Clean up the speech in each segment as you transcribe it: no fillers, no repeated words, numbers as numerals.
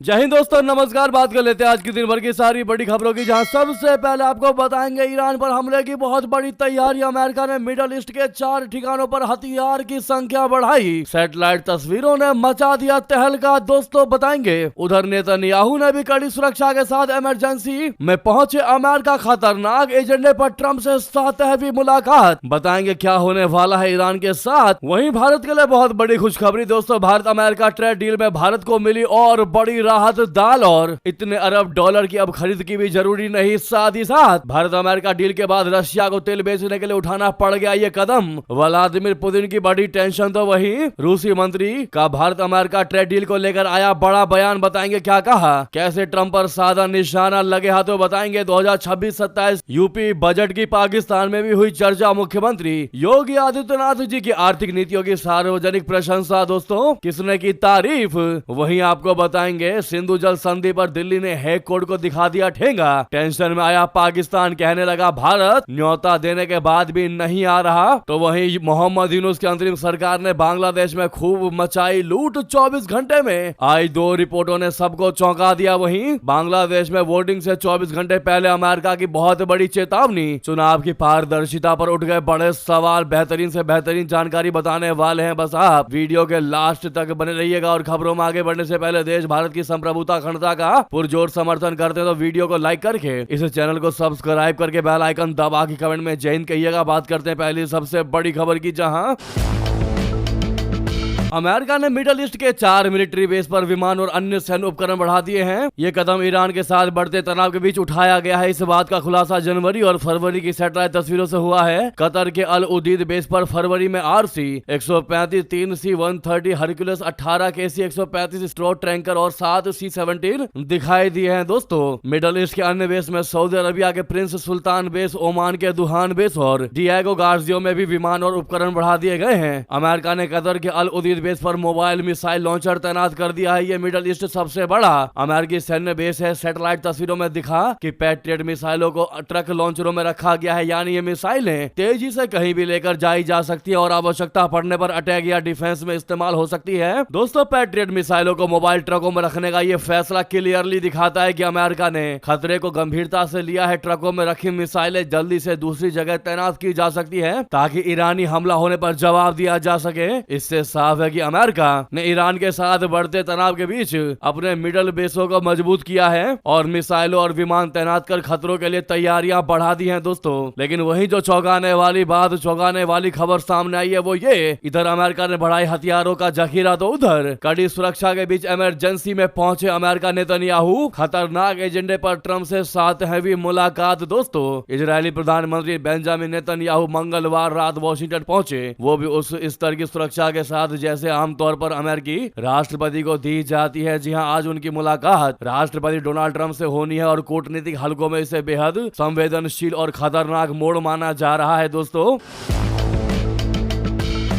जय हिंद दोस्तों, नमस्कार। बात कर लेते हैं आज की दिन भर की सारी बड़ी खबरों की, जहां सबसे पहले आपको बताएंगे ईरान पर हमले की बहुत बड़ी तैयारी। अमेरिका ने मिडल ईस्ट के 4 ठिकानों पर हथियार की संख्या बढ़ाई। सैटेलाइट तस्वीरों ने मचा दिया तहलका। दोस्तों बताएंगे उधर नेतन्याहू ने भी कड़ी सुरक्षा के साथ इमरजेंसी में पहुंचे अमेरिका। खतरनाक एजेंडे पर ट्रंप से 7वीं मुलाकात। बताएंगे क्या होने वाला है ईरान के साथ। वहीं भारत के लिए बहुत बड़ी खुशखबरी दोस्तों, भारत अमेरिका ट्रेड डील में भारत को मिली और बड़ी राहत। दाल और इतने अरब डॉलर की अब खरीद की भी जरूरी नहीं। साथ ही साथ भारत अमेरिका डील के बाद रशिया को तेल बेचने के लिए उठाना पड़ गया ये कदम। व्लादिमीर पुतिन की बड़ी टेंशन। तो वहीं रूसी मंत्री का भारत अमेरिका ट्रेड डील को लेकर आया बड़ा बयान। बताएंगे क्या कहा, कैसे ट्रंप पर साधा निशाना लगे हाथों। बताएंगे 2026-27 यूपी बजट की पाकिस्तान में भी हुई चर्चा। मुख्यमंत्री योगी आदित्यनाथ जी की आर्थिक नीतियों की सार्वजनिक प्रशंसा। दोस्तों किसने की तारीफ। वहीं आपको बताएंगे सिंधु जल संधि पर दिल्ली ने हैग कोर्ट को दिखा दिया ठेंगा। टेंशन में आया पाकिस्तान, कहने लगा भारत न्योता देने के बाद भी नहीं आ रहा। तो वहीं मोहम्मद यूनुस की अंतरिम सरकार ने बांग्लादेश में खूब मचाई लूट। 24 घंटे में आई 2 रिपोर्टों ने सबको चौंका दिया। वहीं बांग्लादेश में वोटिंग से 24 घंटे पहले अमेरिका की बहुत बड़ी चेतावनी। चुनाव की पारदर्शिता पर उठ गए बड़े सवाल। बेहतरीन से बेहतरीन जानकारी बताने वाले हैं, बस आप वीडियो के लास्ट तक बने रहिएगा। और खबरों में आगे बढ़ने से पहले देश भारत की संप्रभुता अखंडता का पुरजोर समर्थन करते हैं तो वीडियो को लाइक करके इस चैनल को सब्सक्राइब करके बेल आइकन दबा के कमेंट में जय हिंद कहिएगा। बात करते हैं पहली सबसे बड़ी खबर की, जहां अमेरिका ने मिडल ईस्ट के 4 मिलिट्री बेस पर विमान और अन्य सैन्य उपकरण बढ़ा दिए हैं। ये कदम ईरान के साथ बढ़ते तनाव के बीच उठाया गया है। इस बात का खुलासा जनवरी और फरवरी की सैटेलाइट तस्वीरों से हुआ है। कतर के अल उदीद बेस पर फरवरी में RC 135 3 C-130 Hercules 18 KC 135 stroke tanker और 7 C-17 दिखाई दिए हैं। दोस्तों मिडल ईस्ट के अन्य बेस में सऊदी अरबिया के प्रिंस सुल्तान बेस, ओमान के दुहान बेस और डिएगो गार्जियो में भी विमान और उपकरण बढ़ा दिए गए हैं। अमेरिका ने कतर के अल उदीद बेस पर मोबाइल मिसाइल लॉन्चर तैनात कर दिया है। ये मिडल ईस्ट सबसे बड़ा अमेरिकी सैन्य बेस है। सैटेलाइट तस्वीरों में दिखा कि पैट्रियट मिसाइलों को ट्रक लॉन्चरों में रखा गया है, यानी ये मिसाइलें तेजी से कहीं भी लेकर जाई जा सकती है और आवश्यकता पड़ने पर अटैक या डिफेंस में इस्तेमाल हो सकती है। दोस्तों पैट्रियट मिसाइलों को मोबाइल ट्रकों में रखने का ये फैसला क्लियरली दिखाता है कि अमेरिका ने खतरे को गंभीरता से लिया है। ट्रकों में रखी मिसाइलें जल्दी से दूसरी जगह तैनात की जा सकती है ताकि ईरानी हमला होने पर जवाब दिया जा सके। इससे साफ है कि अमेरिका ने ईरान के साथ बढ़ते तनाव के बीच अपने मिडल बेसों को मजबूत किया है और मिसाइलों और विमान तैनात कर खतरों के लिए तैयारियां बढ़ा दी हैं। दोस्तों लेकिन वही जो चौंकाने वाली खबर सामने आई है वो ये, इधर अमेरिका ने बढ़ाई हथियारों का जखीरा तो उधर कड़ी सुरक्षा के बीच इमरजेंसी में पहुंचे अमेरिका। नेतन्याहू खतरनाक एजेंडे पर ट्रंप से 7वीं मुलाकात। दोस्तों इजरायली प्रधानमंत्री बेंजामिन नेतन्याहू मंगलवार रात वॉशिंगटन पहुंचे, वो भी उस स्तर की सुरक्षा के साथ जैसे आमतौर पर अमेरिकी राष्ट्रपति को दी जाती है। जी हां, आज उनकी मुलाकात राष्ट्रपति डोनाल्ड ट्रंप से होनी है और कूटनीतिक हलकों में इसे बेहद संवेदनशील और खतरनाक मोड़ माना जा रहा है। दोस्तों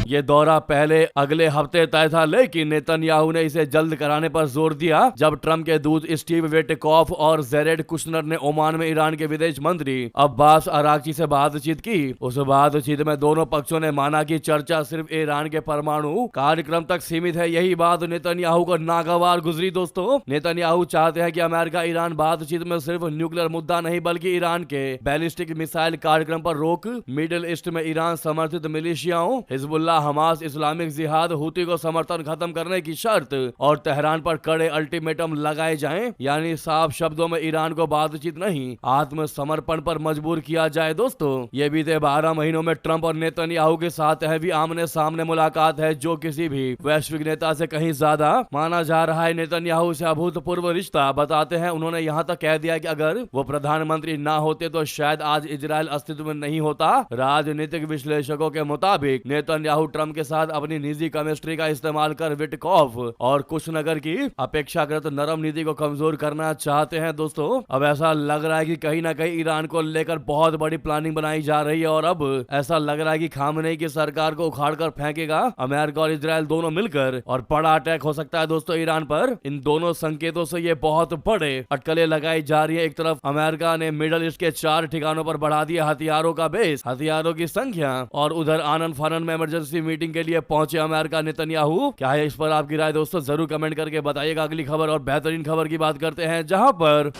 ये दौरा पहले अगले हफ्ते तय था, लेकिन नेतन्याहू ने इसे जल्द कराने पर जोर दिया जब ट्रंप के दूत स्टीव विटकॉफ और जेरेड कुशनर ने ओमान में ईरान के विदेश मंत्री अब्बास अराक्ची से बातचीत की। उस बातचीत में दोनों पक्षों ने माना कि चर्चा सिर्फ ईरान के परमाणु कार्यक्रम तक सीमित है। यही बात नेतन्याहू को नागवार गुजरी। दोस्तों नेतन्याहू चाहते हैं कि अमेरिका ईरान बातचीत में सिर्फ न्यूक्लियर मुद्दा नहीं बल्कि ईरान के बैलिस्टिक मिसाइल कार्यक्रम पर रोक, मिडिल ईस्ट में ईरान समर्थित मिलिशियाओं हिजबुल्लाह, हमास, इस्लामिक जिहाद, हुती को समर्थन खत्म करने की शर्त और तेहरान पर कड़े अल्टीमेटम लगाए जाएं, यानी साफ शब्दों में ईरान को बातचीत नहीं आत्मसमर्पण पर मजबूर किया जाए। दोस्तों ये बीते 12 महीनों में ट्रंप और नेतन्याहू के साथ भी आमने सामने मुलाकात है, जो किसी भी वैश्विक नेता से कहीं ज्यादा माना जा रहा है। नेतन्याहू से अभूतपूर्व रिश्ता बताते हैं। उन्होंने यहाँ तक कह दिया कि अगर वो प्रधानमंत्री ना होते तो शायद आज इजराइल अस्तित्व में नहीं होता। राजनीतिक विश्लेषकों के मुताबिक नेतन्याहू ट्रंप के साथ अपनी निजी केमिस्ट्री का इस्तेमाल कर विटकॉफ और कुशनगर की अपेक्षाकृत नरम नीति को कमजोर करना चाहते हैं। दोस्तों अब ऐसा लग रहा है कि कहीं ना कहीं ईरान को लेकर बहुत बड़ी प्लानिंग बनाई जा रही है और अब ऐसा लग रहा है कि खामनेई की सरकार को उखाड़ कर फेंकेगा अमेरिका और इजराइल दोनों मिलकर और बड़ा अटैक हो सकता है दोस्तों ईरान पर। इन दोनों संकेतों से ये बहुत बड़े अटकलें लगाई जा रही है। एक तरफ अमेरिका ने मिडल ईस्ट के 4 ठिकानों पर बढ़ा दिया हथियारों का बेस, हथियारों की संख्या, और उधर आनन फानन में इमरजेंसी इमरजेंसी मीटिंग के लिए पहुंचे अमेरिका नेतन्याहू। क्या है इस पर आपकी राय दोस्तों, जरूर कमेंट करके बताइएगा। अगली खबर और बेहतरीन खबर की बात करते हैं, जहां पर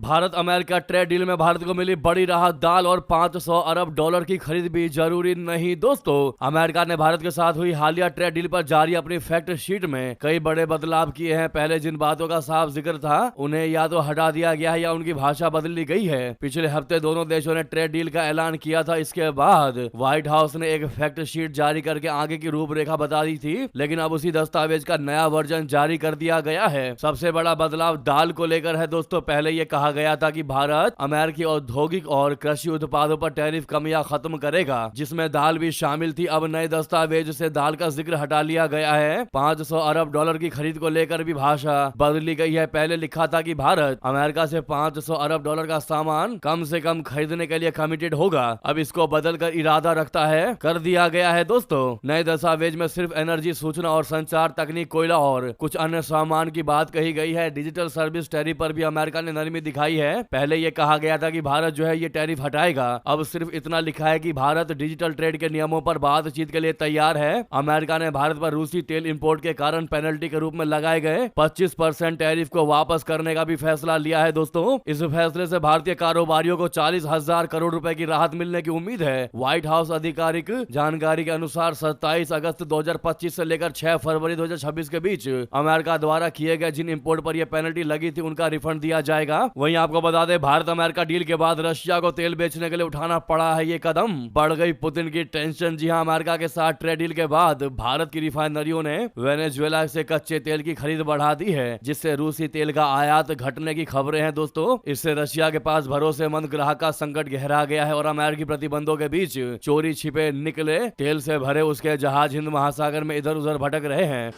भारत अमेरिका ट्रेड डील में भारत को मिली बड़ी राहत, दाल और 500 अरब डॉलर की खरीद भी जरूरी नहीं। दोस्तों, अमेरिका ने भारत के साथ हुई हालिया ट्रेड डील पर जारी अपनी फैक्ट शीट में कई बड़े बदलाव किए हैं। पहले जिन बातों का साफ जिक्र था उन्हें या तो हटा दिया गया है या उनकी भाषा बदल ली गई है। पिछले हफ्ते दोनों देशों ने ट्रेड डील का ऐलान किया था। इसके बाद व्हाइट हाउस ने एक फैक्ट शीट जारी करके आगे की रूपरेखा बता दी थी, लेकिन अब उसी दस्तावेज का नया वर्जन जारी कर दिया गया है। सबसे बड़ा बदलाव दाल को लेकर है दोस्तों। पहले ये कहा गया था कि भारत अमेरिकी औद्योगिक और कृषि उत्पादों पर टैरिफ कमियां खत्म करेगा, जिसमें दाल भी शामिल थी। अब नए दस्तावेज से दाल का जिक्र हटा लिया गया है। 500 अरब डॉलर की खरीद को लेकर भी भाषा बदली गई है। पहले लिखा था कि भारत अमेरिका से 500 अरब डॉलर का सामान कम से कम खरीदने के लिए कमिटेड होगा। अब इसको बदलकर इरादा रखता है कर दिया गया है। दोस्तों, नए दस्तावेज में सिर्फ एनर्जी, सूचना और संचार तकनीक, कोयला और कुछ अन्य सामान की बात कही गई है। डिजिटल सर्विस टैरिफ पर भी अमेरिका ने नरमी दिखाई है। पहले ये कहा गया था कि भारत जो है ये टैरिफ हटाएगा। अब सिर्फ इतना लिखा है कि भारत डिजिटल ट्रेड के नियमों पर बातचीत के लिए तैयार है। अमेरिका ने भारत पर रूसी तेल इंपोर्ट के कारण पेनल्टी के रूप में लगाए गए 25% टैरिफ को वापस करने का भी फैसला लिया है। दोस्तों, इस फैसले से भारतीय कारोबारियों को 40,000 करोड़ रुपए की राहत मिलने की उम्मीद है। व्हाइट हाउस आधिकारिक जानकारी के अनुसार 27 अगस्त 2025 से लेकर 6 फरवरी 2026 के बीच अमेरिका द्वारा किए गए जिन इंपोर्ट पर यह पेनल्टी लगी थी उनका रिफंड दिया जाएगा। वहीं आपको बता दें, भारत अमेरिका डील के बाद रशिया को तेल बेचने के लिए उठाना पड़ा है ये कदम। बढ़ गई पुतिन की टेंशन। जी हां, अमेरिका के साथ ट्रेड डील के बाद भारत की रिफाइनरियों ने वेनेजुएला से कच्चे तेल की खरीद बढ़ा दी है, जिससे रूसी तेल का आयात घटने की खबरें हैं। दोस्तों, इससे रशिया के पास भरोसेमंद ग्राहक का संकट गहरा गया है और अमेरिकी प्रतिबंधों के बीच चोरी छिपे निकले तेल से भरे उसके जहाज हिंद महासागर में इधर उधर भटक रहे हैं।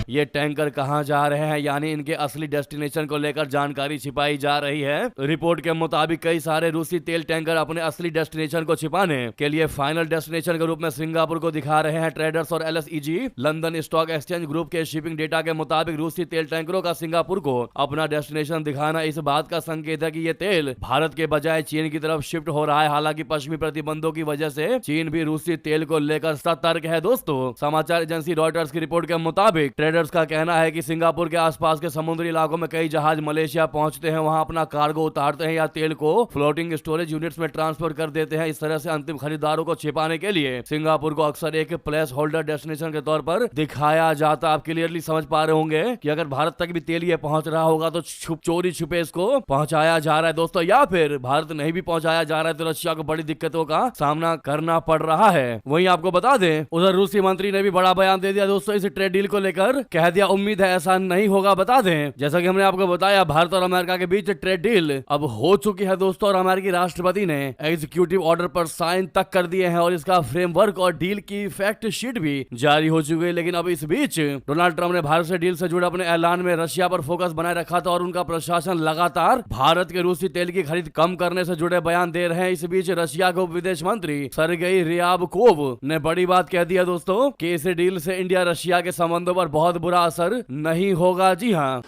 ये टैंकर कहां जा रहे हैं, यानी इनके असली डेस्टिनेशन को लेकर जानकारी छिपाई जा रही है। रिपोर्ट के मुताबिक कई सारे रूसी तेल टैंकर अपने असली डेस्टिनेशन को छिपाने के लिए फाइनल डेस्टिनेशन के रूप में सिंगापुर को दिखा रहे हैं। ट्रेडर्स और LSEG London stock exchange group के शिपिंग डेटा के मुताबिक रूसी तेल टैंकरों का सिंगापुर को अपना डेस्टिनेशन दिखाना इस बात का संकेत है कि ये तेल भारत के बजाय चीन की तरफ शिफ्ट हो रहा है। हालांकि पश्चिमी प्रतिबंधों की वजह से चीन भी रूसी तेल को लेकर सतर्क है। दोस्तों, समाचार एजेंसी रॉयटर्स की रिपोर्ट के मुताबिक ट्रेडर्स का कहना है कि सिंगापुर के आसपास के समुद्री इलाकों में कई जहाज मलेशिया पहुंचते हैं, वहां अपना कार्गो उतारते हैं या तेल को फ्लोटिंग स्टोरेज यूनिट्स में ट्रांसफर कर देते हैं। इस तरह से अंतिम खरीदारों को छिपाने के लिए सिंगापुर को अक्सर एक प्लेस होल्डर डेस्टिनेशन के तौर पर दिखाया जाता। आप क्लियरली समझ पा रहे होंगे कि अगर भारत तक भी तेल ये पहुंच रहा होगा तो चोरी छुपे इसको पहुंचाया जा रहा है दोस्तों, या फिर भारत नहीं भी पहुंचाया जा रहा है तो रशिया को बड़ी दिक्कतों का सामना करना पड़ रहा है। वहीं आपको बता दें, उधर रूसी मंत्री ने भी बड़ा बयान दे दिया दोस्तों इस ट्रेड डील को लेकर। कह दिया उम्मीद है ऐसा नहीं होगा। बता दें, जैसा कि हमने आपको बताया, भारत और अमेरिका के बीच ट्रेड डील अब हो चुकी है दोस्तों और अमेरिकी राष्ट्रपति ने एग्जीक्यूटिव ऑर्डर पर साइन तक कर दिए हैं और इसका फ्रेमवर्क और डील की फैक्ट शीट भी जारी हो चुकी है। लेकिन अब इस बीच डोनाल्ड ट्रंप ने भारत से डील से जुड़े अपने ऐलान में रशिया पर फोकस बनाए रखा था और उनका प्रशासन लगातार भारत के रूसी तेल की खरीद कम करने से जुड़े बयान दे रहे हैं। इस बीच रशिया के विदेश मंत्री सरगेई रियाबकोव ने बड़ी बात कह दी है दोस्तों कि इस डील से इंडिया रशिया के संबंधों पर बहुत बुरा असर नहीं होगा। जी हाँ,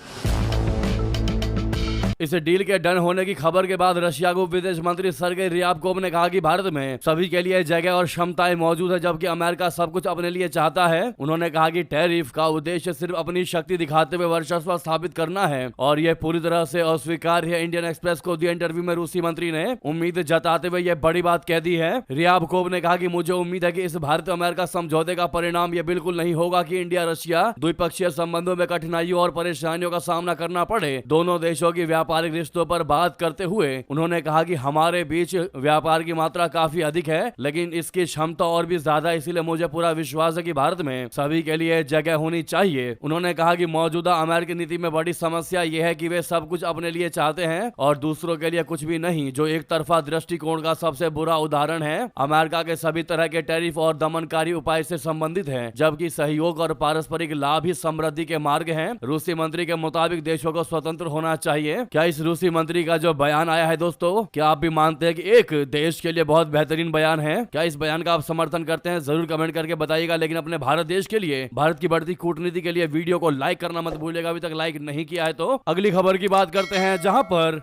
इस डील के डन होने की खबर के बाद रशिया को विदेश मंत्री सरगेई रियाबकोव ने कहा कि भारत में सभी के लिए जगह और क्षमताएं मौजूद है, जबकि अमेरिका सब कुछ अपने लिए चाहता है। उन्होंने कहा कि टैरिफ का उद्देश्य सिर्फ अपनी शक्ति दिखाते हुए वर्चस्व स्थापित करना है और यह पूरी तरह से अस्वीकार्य है। इंडियन एक्सप्रेस को दिए इंटरव्यू में रूसी मंत्री ने उम्मीद जताते हुए यह बड़ी बात कह दी है। रियाबकोव ने कहा कि मुझे उम्मीद है कि इस भारत अमेरिका समझौते का परिणाम यह बिल्कुल नहीं होगा कि इंडिया रशिया द्विपक्षीय संबंधों में कठिनाइयों और परेशानियों का सामना करना पड़े। दोनों देशों की व्यापारिक रिश्तों पर बात करते हुए उन्होंने कहा कि हमारे बीच व्यापार की मात्रा काफी अधिक है, लेकिन इसकी क्षमता और भी ज्यादा, इसीलिए मुझे पूरा विश्वास है कि भारत में सभी के लिए जगह होनी चाहिए। उन्होंने कहा कि मौजूदा अमेरिकी नीति में बड़ी समस्या यह है कि वे सब कुछ अपने लिए चाहते हैं और दूसरों के लिए कुछ भी नहीं, जो एक तरफा दृष्टिकोण का सबसे बुरा उदाहरण है। अमेरिका के सभी तरह के टैरिफ और दमनकारी उपाय से संबंधित है, जबकि सहयोग और पारस्परिक लाभ ही समृद्धि के मार्ग हैं। रूसी मंत्री के मुताबिक देशों को स्वतंत्र होना चाहिए। क्या इस रूसी मंत्री का जो बयान आया है दोस्तों, क्या आप भी मानते हैं कि एक देश के लिए बहुत बेहतरीन बयान है? क्या इस बयान का आप समर्थन करते हैं? जरूर कमेंट करके बताइएगा। लेकिन अपने भारत देश के लिए, भारत की बढ़ती कूटनीति के लिए वीडियो को लाइक करना मत भूलिएगा। अभी तक लाइक नहीं किया है तो। अगली खबर की बात करते हैं, जहां पर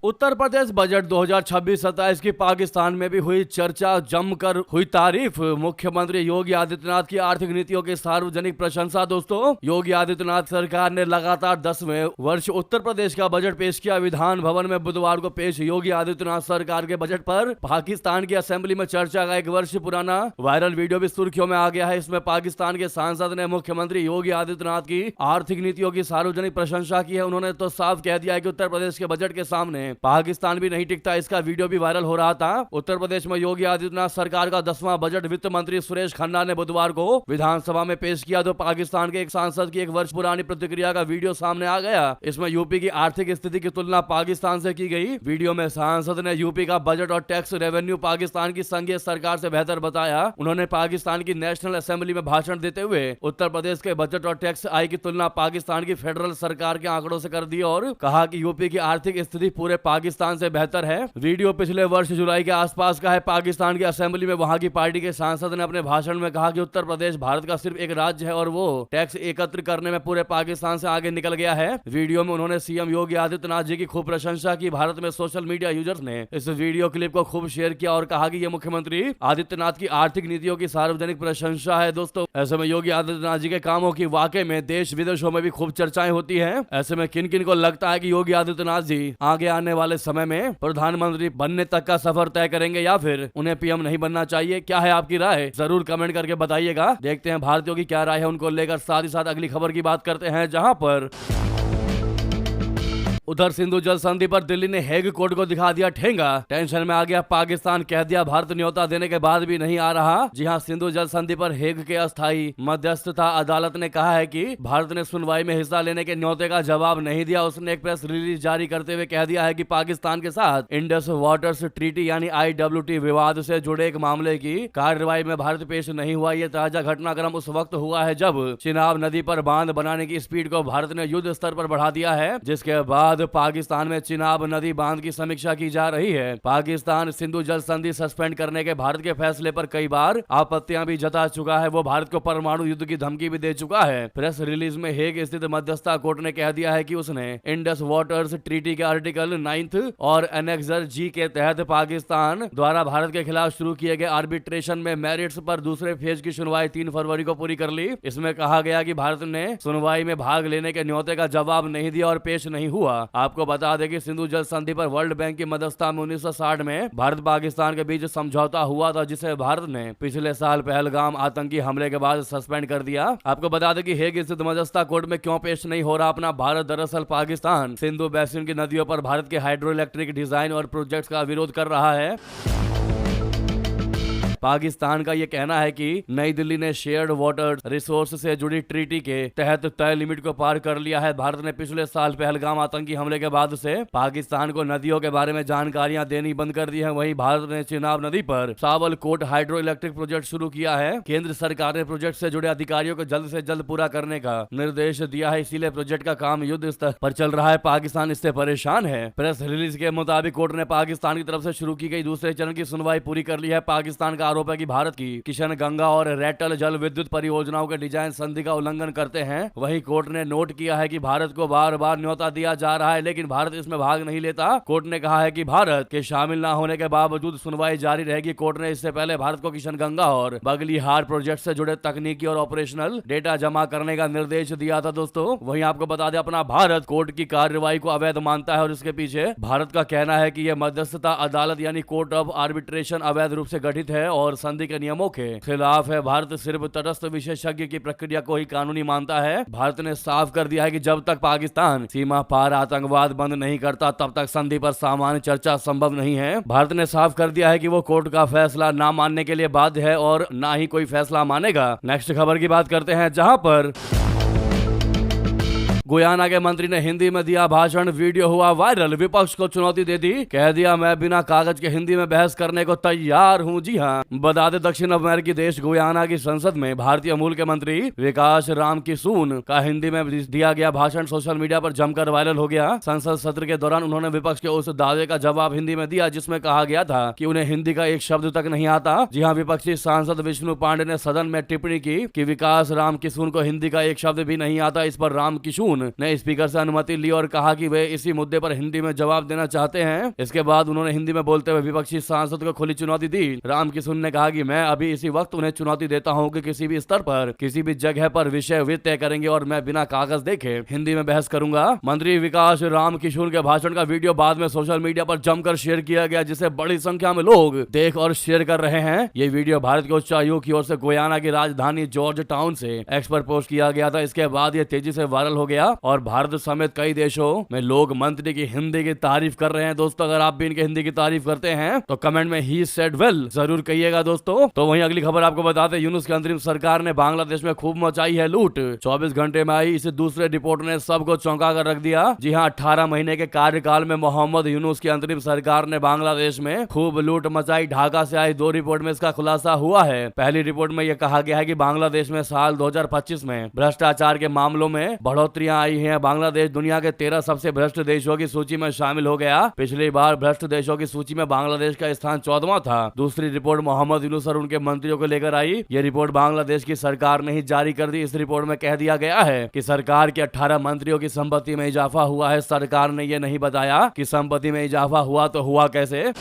उत्तर प्रदेश बजट 2026-27 की पाकिस्तान में भी हुई चर्चा, जमकर हुई तारीफ। मुख्यमंत्री योगी आदित्यनाथ की आर्थिक नीतियों की सार्वजनिक प्रशंसा। दोस्तों, योगी आदित्यनाथ सरकार ने लगातार 10वें वर्ष उत्तर प्रदेश का बजट पेश किया। विधान भवन में बुधवार को पेश योगी आदित्यनाथ सरकार के बजट पर पाकिस्तान की असेंबली में चर्चा का 1 वर्ष पुराना वायरल वीडियो भी सुर्खियों में आ गया है। इसमें पाकिस्तान के सांसद ने मुख्यमंत्री योगी आदित्यनाथ की आर्थिक नीतियों की सार्वजनिक प्रशंसा की है। उन्होंने तो साफ कह दिया है कि उत्तर प्रदेश के बजट के सामने पाकिस्तान भी नहीं टिकता। इसका वीडियो भी वायरल हो रहा था। उत्तर प्रदेश में योगी आदित्यनाथ सरकार का 10वां बजट वित्त मंत्री सुरेश खन्ना ने बुधवार को विधानसभा में पेश किया। तो पाकिस्तान के एक सांसद की 1 वर्ष पुरानी प्रतिक्रिया का वीडियो सामने आ गया। इसमें यूपी की आर्थिक स्थिति की तुलना पाकिस्तान से की गई। वीडियो में सांसद ने यूपी का बजट और टैक्स रेवेन्यू पाकिस्तान की संघीय सरकार से बेहतर बताया। उन्होंने पाकिस्तान की नेशनल असेंबली में भाषण देते हुए उत्तर प्रदेश के बजट और टैक्स आय की तुलना पाकिस्तान की फेडरल सरकार के आंकड़ों से कर दी और कहा कि यूपी की आर्थिक स्थिति पूरे पाकिस्तान से बेहतर है। वीडियो पिछले वर्ष जुलाई के आसपास का है। पाकिस्तान की असेंबली में वहां की पार्टी के सांसद ने अपने भाषण में कहा कि उत्तर प्रदेश भारत का सिर्फ एक राज्य है और वो टैक्स एकत्र करने में पूरे पाकिस्तान से आगे निकल गया है। वीडियो में उन्होंने सीएम योगी आदित्यनाथ जी की खूब प्रशंसा की। भारत में सोशल मीडिया यूजर्स ने इस वीडियो क्लिप को खूब शेयर किया और कहा कि यह मुख्यमंत्री आदित्यनाथ की आर्थिक नीतियों की सार्वजनिक प्रशंसा है। दोस्तों, ऐसे में योगी आदित्यनाथ जी के कामों की वाकई में देश विदेशों में भी खूब चर्चाएं होती हैं। ऐसे में किन किन को लगता है कि योगी आदित्यनाथ जी आगे आने वाले समय में प्रधानमंत्री बनने तक का सफर तय करेंगे या फिर उन्हें पीएम नहीं बनना चाहिए? क्या है आपकी राय? जरूर कमेंट करके बताइएगा। देखते हैं भारतीयों की क्या राय है उनको लेकर। साथ ही साथ अगली खबर की बात करते हैं, जहां पर उधर सिंधु जल संधि पर दिल्ली ने हेग कोर्ट को दिखा दिया ठेंगा। टेंशन में आ गया पाकिस्तान, कह दिया भारत न्योता देने के बाद भी नहीं आ रहा। जी हां, सिंधु जल संधि पर हेग के अस्थायी मध्यस्थता अदालत ने कहा है कि भारत ने सुनवाई में हिस्सा लेने के न्योते का जवाब नहीं दिया। उसने एक प्रेस रिलीज जारी करते हुए कह दिया है कि पाकिस्तान के साथ इंडस वाटर्स ट्रीटी यानी IWT विवाद से जुड़े एक मामले की कार्रवाई में भारत पेश नहीं हुआ। ये ताजा घटनाक्रम उस वक्त हुआ है जब चिनाब नदी पर बांध बनाने की स्पीड को भारत ने युद्ध स्तर पर बढ़ा दिया है, जिसके बाद पाकिस्तान में चिनाब नदी बांध की समीक्षा की जा रही है। पाकिस्तान सिंधु जल संधि सस्पेंड करने के भारत के फैसले पर कई बार आपत्तियां भी जता चुका है। वो भारत को परमाणु युद्ध की धमकी भी दे चुका है। प्रेस रिलीज में हेग स्थित मध्यस्थता कोर्ट ने कह दिया है कि उसने इंडस वाटर्स ट्रीटी के आर्टिकल 9 और एनेक्सर G के तहत पाकिस्तान द्वारा भारत के खिलाफ शुरू किए गए आर्बिट्रेशन में मेरिट्स पर दूसरे फेज की सुनवाई 3 फरवरी को पूरी कर ली। इसमें कहा गया कि भारत ने सुनवाई में भाग लेने के न्योते का जवाब नहीं दिया और पेश नहीं हुआ। आपको बता दें कि सिंधु जल संधि पर वर्ल्ड बैंक की मध्यस्थता में 1960 में भारत पाकिस्तान के बीच समझौता हुआ था, जिसे भारत ने पिछले साल पहलगाम आतंकी हमले के बाद सस्पेंड कर दिया। आपको बता दें कि हेग स्थित मध्यस्थता कोर्ट में क्यों पेश नहीं हो रहा अपना भारत। दरअसल पाकिस्तान सिंधु बैसिन की नदियों पर भारत के हाइड्रो इलेक्ट्रिक डिजाइन और प्रोजेक्ट्स का विरोध कर रहा है। पाकिस्तान का यह कहना है कि नई दिल्ली ने शेयर्ड वाटर रिसोर्स से जुड़ी ट्रीटी के तहत तय लिमिट को पार कर लिया है। भारत ने पिछले साल पहलगाम आतंकी हमले के बाद से पाकिस्तान को नदियों के बारे में जानकारियां देनी बंद कर दी है। वहीं भारत ने चिनाब नदी पर सावलकोट हाइड्रो इलेक्ट्रिक प्रोजेक्ट शुरू किया है। केंद्र सरकार ने प्रोजेक्ट से जुड़े अधिकारियों को जल्द से जल्द पूरा करने का निर्देश दिया है, इसीलिए प्रोजेक्ट का काम युद्ध स्तर पर चल रहा है। पाकिस्तान इससे परेशान है। प्रेस रिलीज के मुताबिक कोर्ट ने पाकिस्तान की तरफ से शुरू की गई दूसरे चरण की सुनवाई पूरी कर ली है। पाकिस्तान का आरोप है कि भारत की किशन गंगा और रेटल जल विद्युत परियोजनाओं के डिजाइन संधि का उल्लंघन करते हैं। वहीं कोर्ट ने नोट किया है कि भारत को बार बार न्योता दिया जा रहा है, लेकिन भारत इसमें भाग नहीं लेता। कोर्ट ने कहा है कि भारत के शामिल न होने के बावजूद सुनवाई जारी रहेगी। कोर्ट ने इससे पहले भारत को किशन गंगा और बगलीहार प्रोजेक्ट से जुड़े तकनीकी और ऑपरेशनल डेटा जमा करने का निर्देश दिया था। दोस्तों, वहीं आपको बता दें, अपना भारत कोर्ट की कार्रवाई को अवैध मानता है और इसके पीछे भारत का कहना है कि यह मध्यस्थता अदालत यानी कोर्ट ऑफ आर्बिट्रेशन अवैध रूप से गठित है और संधि के नियमों के खिलाफ है। भारत सिर्फ तटस्थ विशेषज्ञ की प्रक्रिया को ही कानूनी मानता है। भारत ने साफ कर दिया है कि जब तक पाकिस्तान सीमा पार आतंकवाद बंद नहीं करता तब तक संधि पर सामान्य चर्चा संभव नहीं है। भारत ने साफ कर दिया है कि वो कोर्ट का फैसला ना मानने के लिए बाध्य है और ना ही कोई फैसला मानेगा। नेक्स्ट खबर की बात करते हैं, जहां पर गुयाना के मंत्री ने हिंदी में दिया भाषण, वीडियो हुआ वायरल। विपक्ष को चुनौती दे दी, कह दिया मैं बिना कागज के हिंदी में बहस करने को तैयार हूं। जी हां, बता दें दक्षिण अमेरिकी देश गुयाना की संसद में भारतीय मूल के मंत्री विकास राम किशून का हिंदी में दिया गया भाषण सोशल मीडिया पर जमकर वायरल हो गया। संसद सत्र के दौरान उन्होंने विपक्ष के उस दावे का जवाब हिंदी में दिया जिसमें कहा गया था कि उन्हें हिंदी का एक शब्द तक नहीं आता। जी हां, विपक्षी सांसद विष्णु पांडे ने सदन में टिप्पणी की कि विकास राम किशून को हिंदी का एक शब्द भी नहीं आता। इस पर राम किशून किशुन ने स्पीकर से अनुमति ली और कहा कि वे इसी मुद्दे पर हिंदी में जवाब देना चाहते हैं। इसके बाद उन्होंने हिंदी में बोलते हुए विपक्षी सांसद को खुली चुनौती दी। राम किशुन ने कहा कि मैं अभी इसी वक्त उन्हें चुनौती देता हूं कि किसी भी स्तर पर किसी भी जगह पर विषय वे तय करेंगे और मैं बिना कागज देखे हिंदी में बहस करूंगा। मंत्री विकास राम किशुन के भाषण का वीडियो बाद में सोशल मीडिया पर जमकर शेयर किया गया, जिसे बड़ी संख्या में लोग देख और शेयर कर रहे हैं। ये वीडियो भारत के उच्चायोग की ओर से गुयाना की राजधानी जॉर्ज टाउन से एक्स पर पोस्ट किया गया था। इसके बाद ये तेजी से वायरल हो गया और भारत समेत कई देशों में लोग मंत्री की हिंदी की तारीफ कर रहे हैं। दोस्तों, अगर आप भी इनके हिंदी की तारीफ करते हैं तो कमेंट में ही सेड वेल जरूर कहिएगा दोस्तों। तो वहीं अगली खबर आपको बताते हैं, यूनुस की अंतरिम सरकार ने बांग्लादेश में खूब मचाई है लूट। 24 घंटे में आई इस दूसरे रिपोर्ट ने सबको चौंका कर रख दिया। जी हां, 18 महीने के कार्यकाल में मोहम्मद यूनुस की अंतरिम सरकार ने बांग्लादेश में खूब लूट मचाई। ढाका से आई 2 रिपोर्ट में इसका खुलासा हुआ है। पहली रिपोर्ट में यह कहा गया है कि बांग्लादेश में साल 2025 में भ्रष्टाचार के मामलों में बढ़ोतरियां आई हैं। बांग्लादेश दुनिया के 13 सबसे भ्रष्ट देशों की सूची में शामिल हो गया। पिछली बार भ्रष्ट देशों की सूची में बांग्लादेश का स्थान 14वां था। दूसरी रिपोर्ट मोहम्मद यूनुस और उनके मंत्रियों को लेकर आई। ये रिपोर्ट बांग्लादेश की सरकार ने ही जारी कर दी। इस रिपोर्ट में कह दिया गया है कि सरकार के 18 मंत्रियों की संपत्ति में इजाफा हुआ है। सरकार ने यह नहीं बताया कि संपत्ति में इजाफा हुआ तो हुआ कैसे।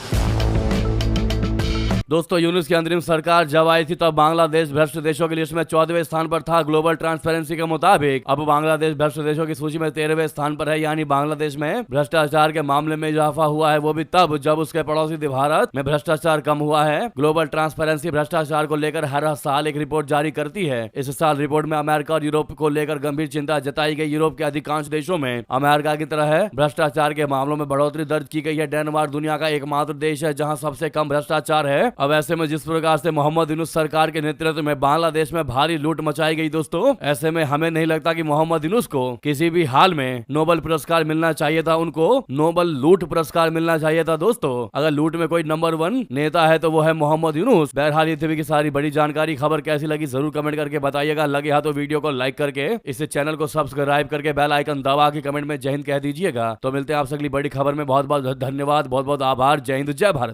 दोस्तों, यूनुस की अंतरिम सरकार जब आई थी तब बांग्लादेश भ्रष्ट देशों की लिस्ट में 14वें स्थान पर था। ग्लोबल ट्रांसपेरेंसी के मुताबिक अब बांग्लादेश भ्रष्ट देशों की सूची में 13वें स्थान पर है। यानी बांग्लादेश में भ्रष्टाचार के मामले में इजाफा हुआ है, वो भी तब जब उसके पड़ोसी भारत में भ्रष्टाचार कम हुआ है। ग्लोबल ट्रांसपेरेंसी भ्रष्टाचार को लेकर हर साल एक रिपोर्ट जारी करती है। इस साल रिपोर्ट में अमेरिका और यूरोप को लेकर गंभीर चिंता जताई गई। यूरोप के अधिकांश देशों में अमेरिका की तरह भ्रष्टाचार के मामलों में बढ़ोतरी दर्ज की गई है। डेनमार्क दुनिया का एकमात्र देश है जहाँ सबसे कम भ्रष्टाचार है। अब ऐसे में जिस प्रकार से मोहम्मद यूनुस सरकार के नेतृत्व में बांग्लादेश में भारी लूट मचाई गई दोस्तों, ऐसे में हमें नहीं लगता कि मोहम्मद यूनुस को किसी भी हाल में नोबेल पुरस्कार मिलना चाहिए था। उनको नोबेल लूट पुरस्कार मिलना चाहिए था। दोस्तों, अगर लूट में कोई नंबर 1 नेता है तो वो है मोहम्मद यूनुस। बहरहाल ये थी की सारी बड़ी जानकारी। खबर कैसी लगी जरूर कमेंट करके बताइएगा। लगे हाथ तो वीडियो को लाइक करके इस चैनल को सब्सक्राइब करके बेल आइकन दबा के कमेंट में जय हिंद कह दीजिएगा। तो मिलते हैं आपसे अगली बड़ी खबर में। बहुत बहुत धन्यवाद, बहुत बहुत आभार। जय हिंद, जय भारत।